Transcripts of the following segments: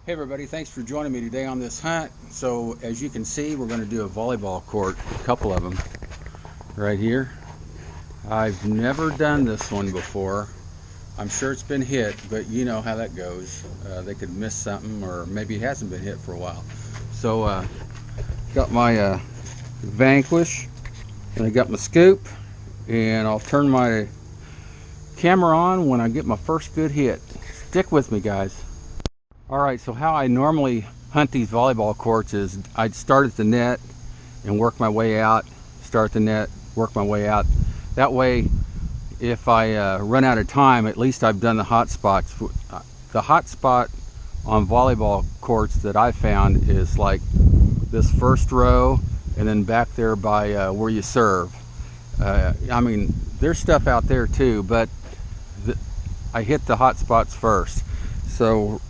Hey everybody, thanks for joining me today on this hunt. So as you can see, we're going to do a volleyball court, a couple of them right here. I've never done this one before. I'm sure it's been hit, but you know how that goes. They could miss something, or maybe it hasn't been hit for a while. So got my Vanquish, and I got my scoop, and I'll turn my camera on when I get my first good hit. Stick with me, guys. Alright, so how I normally hunt these volleyball courts is I'd start at the net and work my way out, start the net, work my way out. That way, if I run out of time, at least I've done the hot spots. The hot spot on volleyball courts that I found is like this first row and then back there by where you serve. I mean, there's stuff out there too, but I hit the hot spots first. So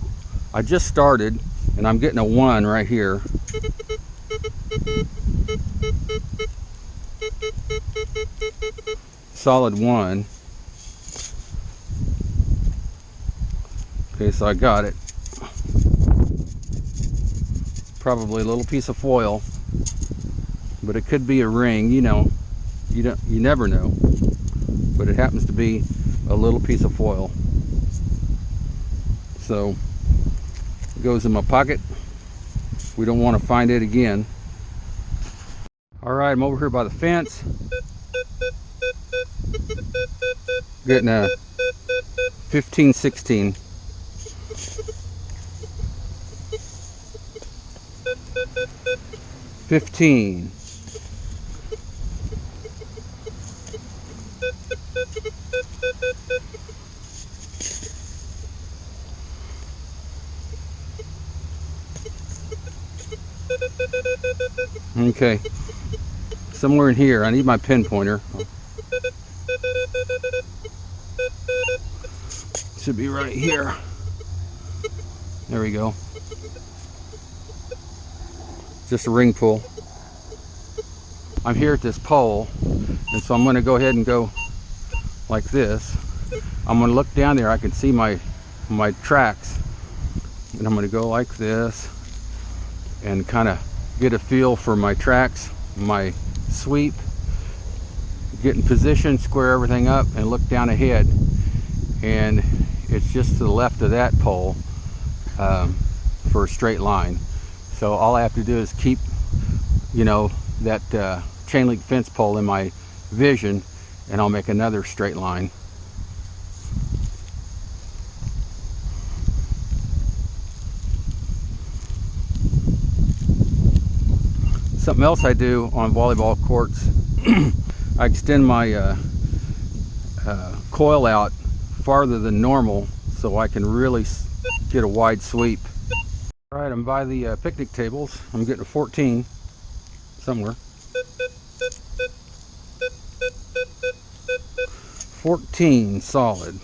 I just started, and I'm getting a 1 right here. Solid 1. Okay, so I got it. Probably a little piece of foil, but it could be a ring. You know, you never know. But it happens to be a little piece of foil. So it goes in my pocket. We don't want to find it again. Alright, I'm over here by the fence. Getting a 15-16. $15. Okay, somewhere in here. I need my pinpointer. Should be right here. There we go. Just a ring pull. I'm here at this pole, and so I'm going to go ahead and go like this. I'm going to look down there. I can see my tracks, and I'm going to go like this and kind of get a feel for my tracks, my sweep, get in position, square everything up, and look down ahead. And it's just to the left of that pole for a straight line. So all I have to do is keep, you know, that chain link fence pole in my vision, and I'll make another straight line. Something else I do on volleyball courts, I extend my coil out farther than normal so I can really get a wide sweep. Alright, I'm by the picnic tables. I'm getting a 14 somewhere. 14 solid.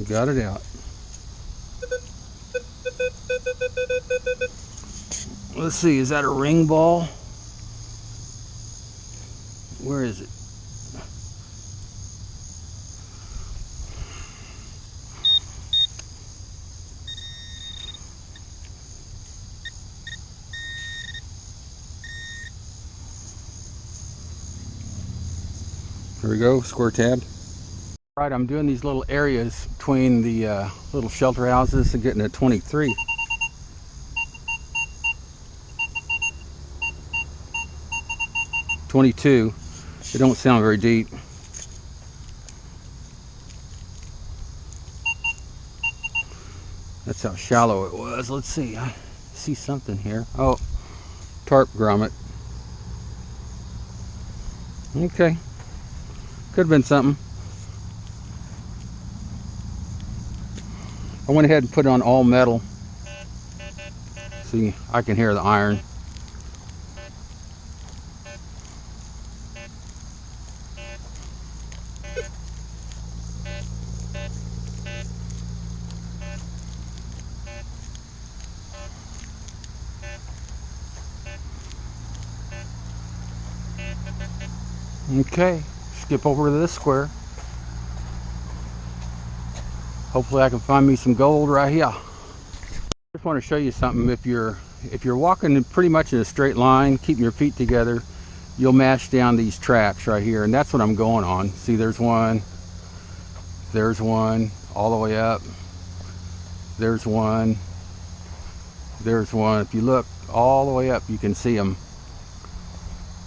Got it out. Let's see, is that a ring ball? Where is it? Here we go, square tab. All right, I'm doing these little areas between the little shelter houses and getting a 23. .22. They don't sound very deep. That's how shallow it was. Let's see. I see something here. Oh, tarp grommet. Okay. Could have been something. I went ahead and put it on all metal. See, I can hear the iron. Okay, skip over to this square. Hopefully I can find me some gold right here. Just want to show you something. If you're walking pretty much in a straight line, keeping your feet together, you'll mash down these tracks right here, and that's what I'm going on. See, there's one, all the way up. There's one. If you look all the way up, you can see them.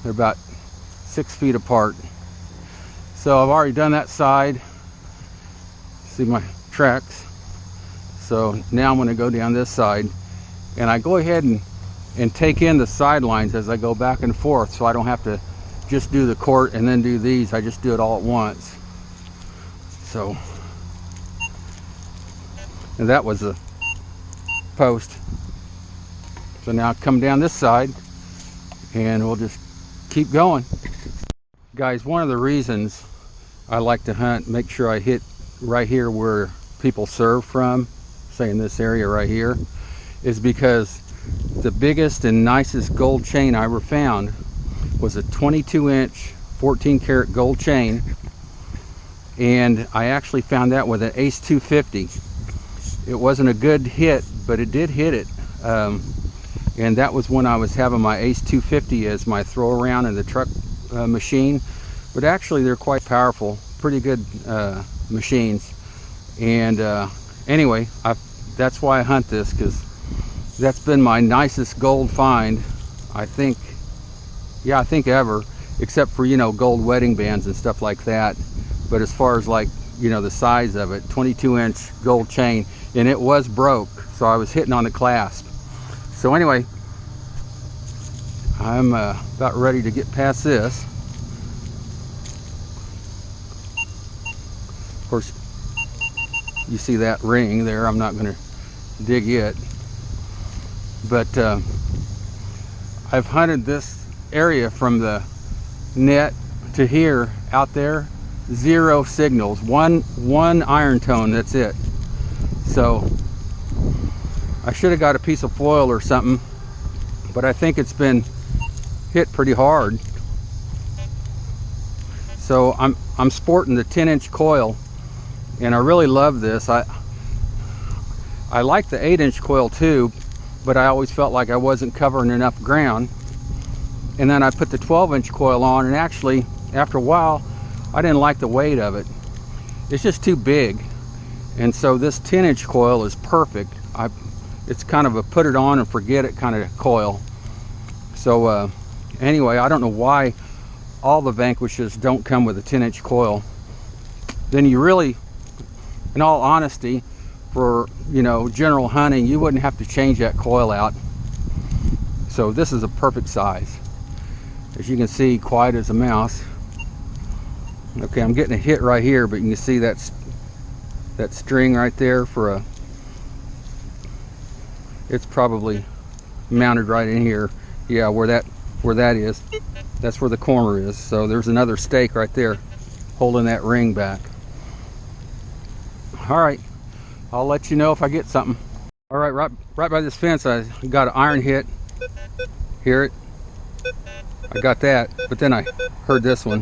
They're about 6 feet apart. So I've already done that side. See my tracks. So now I'm going to go down this side, and I go ahead and take in the sidelines as I go back and forth, so I don't have to just do the court and then do these. I just do it all at once. So, and that was a post. So now come down this side and we'll just keep going. Guys, one of the reasons I like to hunt, make sure I hit right here where people serve from, say in this area right here, is because the biggest and nicest gold chain I ever found was a 22-inch 14-karat gold chain, and I actually found that with an Ace 250. It wasn't a good hit, but it did hit it, and that was when I was having my Ace 250 as my throw around in the truck machine. But actually they're quite powerful, pretty good machines. And anyway, that's why I hunt this, because that's been my nicest gold find, I think ever, except for, you know, gold wedding bands and stuff like that. But as far as, like, you know, the size of it, 22-inch gold chain, and it was broke, so I was hitting on the clasp. So anyway, I'm about ready to get past this. Of course, you see that ring there. I'm not going to dig it, but I've hunted this area from the net to here, out there, 0 signals, one iron tone, that's it. So I should have got a piece of foil or something, but I think it's been hit pretty hard. So I'm sporting the 10-inch coil, and I really love this. I like the 8-inch coil too, but I always felt like I wasn't covering enough ground. And then I put the 12-inch coil on, and actually after a while I didn't like the weight of it. It's just too big. And so this 10-inch coil is perfect. It's kind of a put it on and forget it kind of coil. So anyway, I don't know why all the Vanquishes don't come with a 10-inch coil. Then you really, in all honesty, for, you know, general hunting, you wouldn't have to change that coil out. So this is a perfect size. As you can see, quiet as a mouse. Okay, I'm getting a hit right here, but you can see that string right there for a, it's probably mounted right in here. Yeah, where that is, that's where the corner is. So there's another stake right there holding that ring back. All right, I'll let you know if I get something. All right, right by this fence, I got an iron hit. Hear it? I got that, but then I heard this one.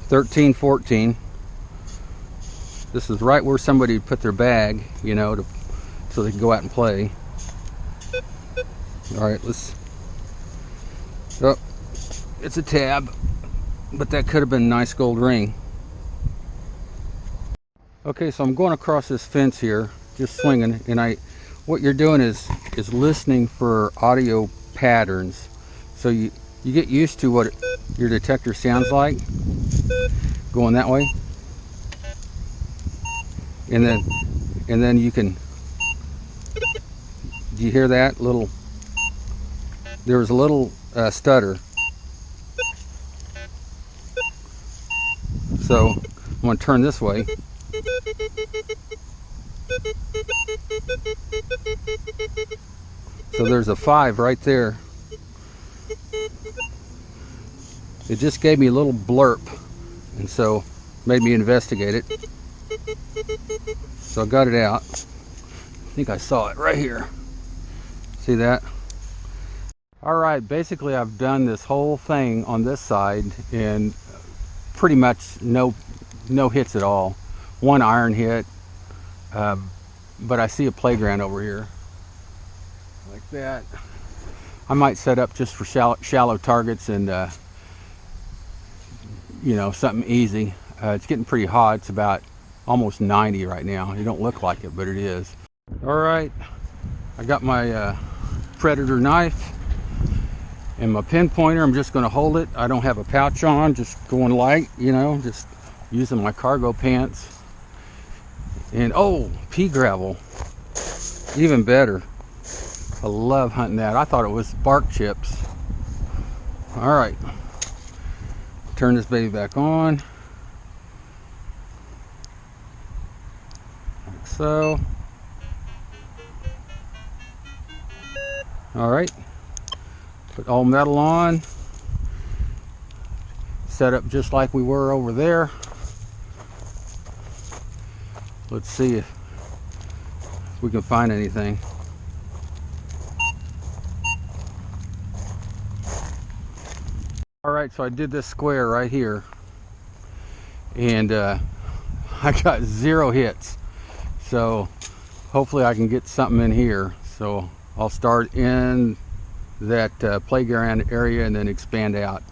$13.14. This is right where somebody put their bag, you know, so they can go out and play. All right, let's. Oh, it's a tab, but that could have been a nice gold ring. Okay, so I'm going across this fence here, just swinging, and what you're doing is listening for audio patterns. So you get used to what your detector sounds like going that way, and then you can. Do you hear that little? There was a little stutter. So I'm going to turn this way. So there's a 5 right there. It just gave me a little blurp, and so made me investigate it. So I got it out. I think I saw it right here. See that? All right, basically I've done this whole thing on this side, and pretty much no hits at all. One iron hit, but I see a playground over here like that. I might set up just for shallow targets and you know, something easy. It's getting pretty hot. It's about almost 90 right now. It don't look like it, but it is. All right, I got my Predator knife and my pinpointer. I'm just going to hold it. I don't have a pouch on, just going light, you know, just using my cargo pants. And oh, pea gravel, even better. I love hunting that. I thought it was bark chips. All right, turn this baby back on, like so. All right, put all metal on, set up just like we were over there. Let's see if we can find anything. All right, so I did this square right here, and I got 0 hits. So hopefully I can get something in here. So I'll start in that playground area and then expand out.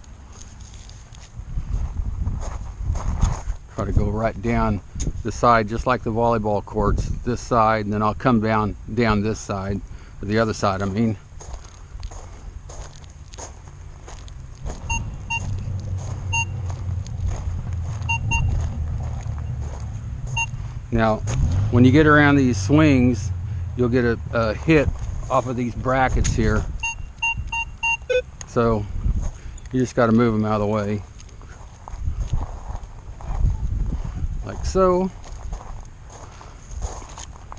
Try to go right down the side, just like the volleyball courts, this side, and then I'll come down this side, or the other side, I mean. Now, when you get around these swings, you'll get a hit off of these brackets here. So you just got to move them out of the way. Like so.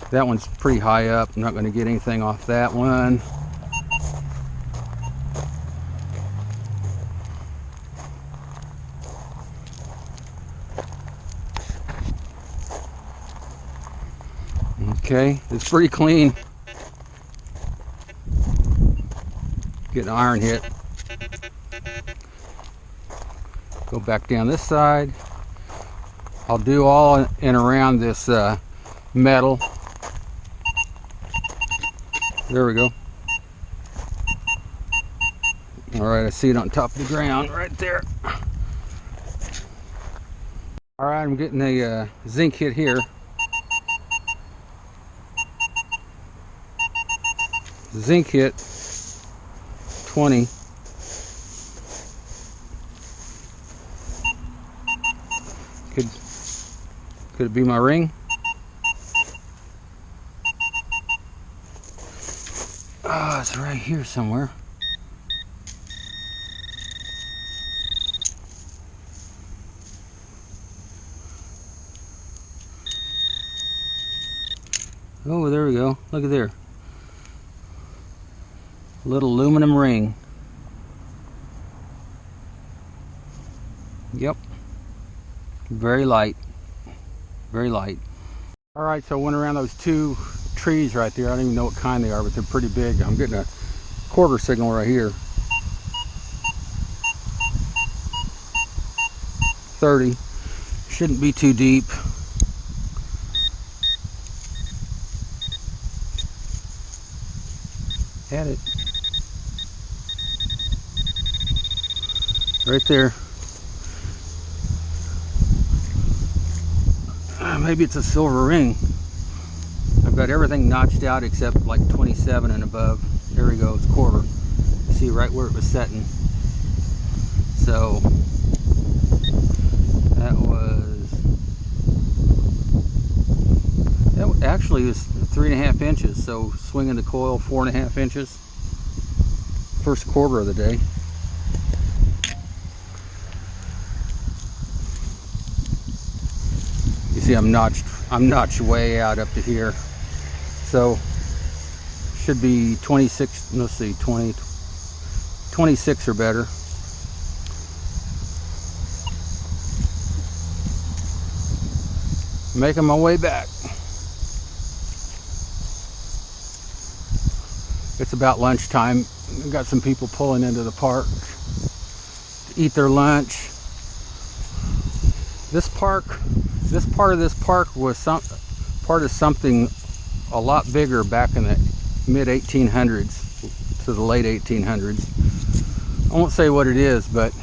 That one's pretty high up. I'm not going to get anything off that one. Okay, it's pretty clean. Get an iron hit. Go back down this side. I'll do all in around this metal. There we go. All right, I see it on top of the ground right there. All right, I'm getting a zinc hit here. Zinc hit 20. Could it be my ring? Oh, it's right here somewhere. Oh, there we go. Look at there. Little aluminum ring. Yep. Very light. Very light. All right, so I went around those 2 trees right there. I don't even know what kind they are, but they're pretty big. I'm getting a quarter signal right here. 30. Shouldn't be too deep. Had it. Right there. Maybe it's a silver ring. I've got everything notched out except like 27 and above. There we go, it's quarter. See right where it was setting. So that actually was 3.5 inches. So swinging the coil 4.5 inches. First quarter of the day. You see, I'm notched way out up to here. So should be 26, let's see, 26 or better. Making my way back. It's about lunchtime. We've got some people pulling into the park to eat their lunch. This part of this park was part of something a lot bigger back in the mid 1800s to the late 1800s. I won't say what it is, but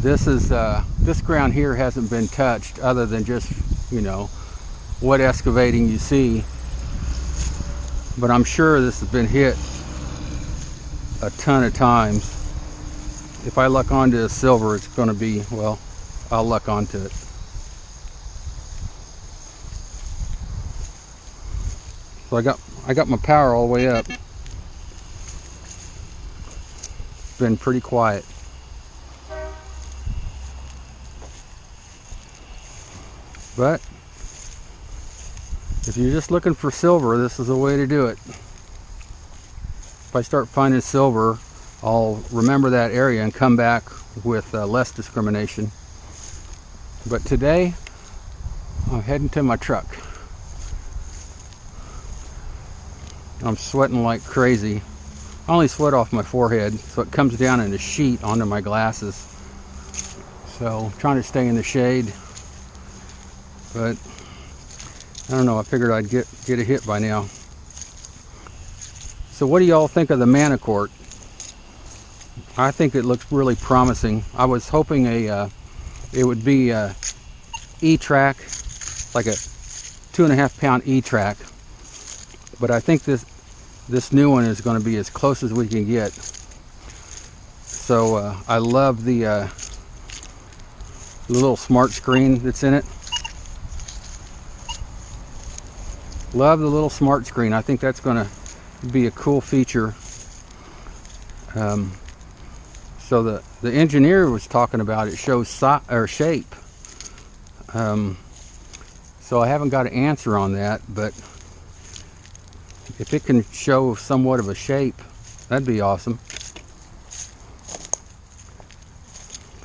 this ground here hasn't been touched other than just, you know, what excavating you see. But I'm sure this has been hit a ton of times. If I luck onto a silver, it's going to be, well, I'll luck onto it. So I got my power all the way up. It's been pretty quiet. But if you're just looking for silver, this is the way to do it. If I start finding silver, I'll remember that area and come back with less discrimination. But today, I'm heading to my truck. I'm sweating like crazy. I only sweat off my forehead, so it comes down in a sheet onto my glasses. So, trying to stay in the shade. But I don't know, I figured I'd get a hit by now. So what do y'all think of the mana court? I think it looks really promising. I was hoping it would be a E-track, like a 2.5 pound E-track. But I think this new one is going to be as close as we can get. So I love the little smart screen that's in it. Love the little smart screen. I think that's going to be a cool feature. So the engineer was talking about it shows shape. So I haven't got an answer on that, but if it can show somewhat of a shape, that'd be awesome.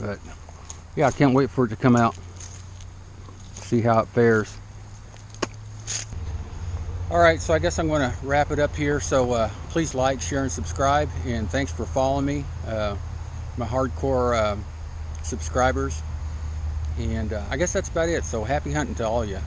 But yeah, I can't wait for it to come out. See how it fares. Alright, so I guess I'm going to wrap it up here. So please like, share, and subscribe. And thanks for following me, my hardcore subscribers. And I guess that's about it. So happy hunting to all of you.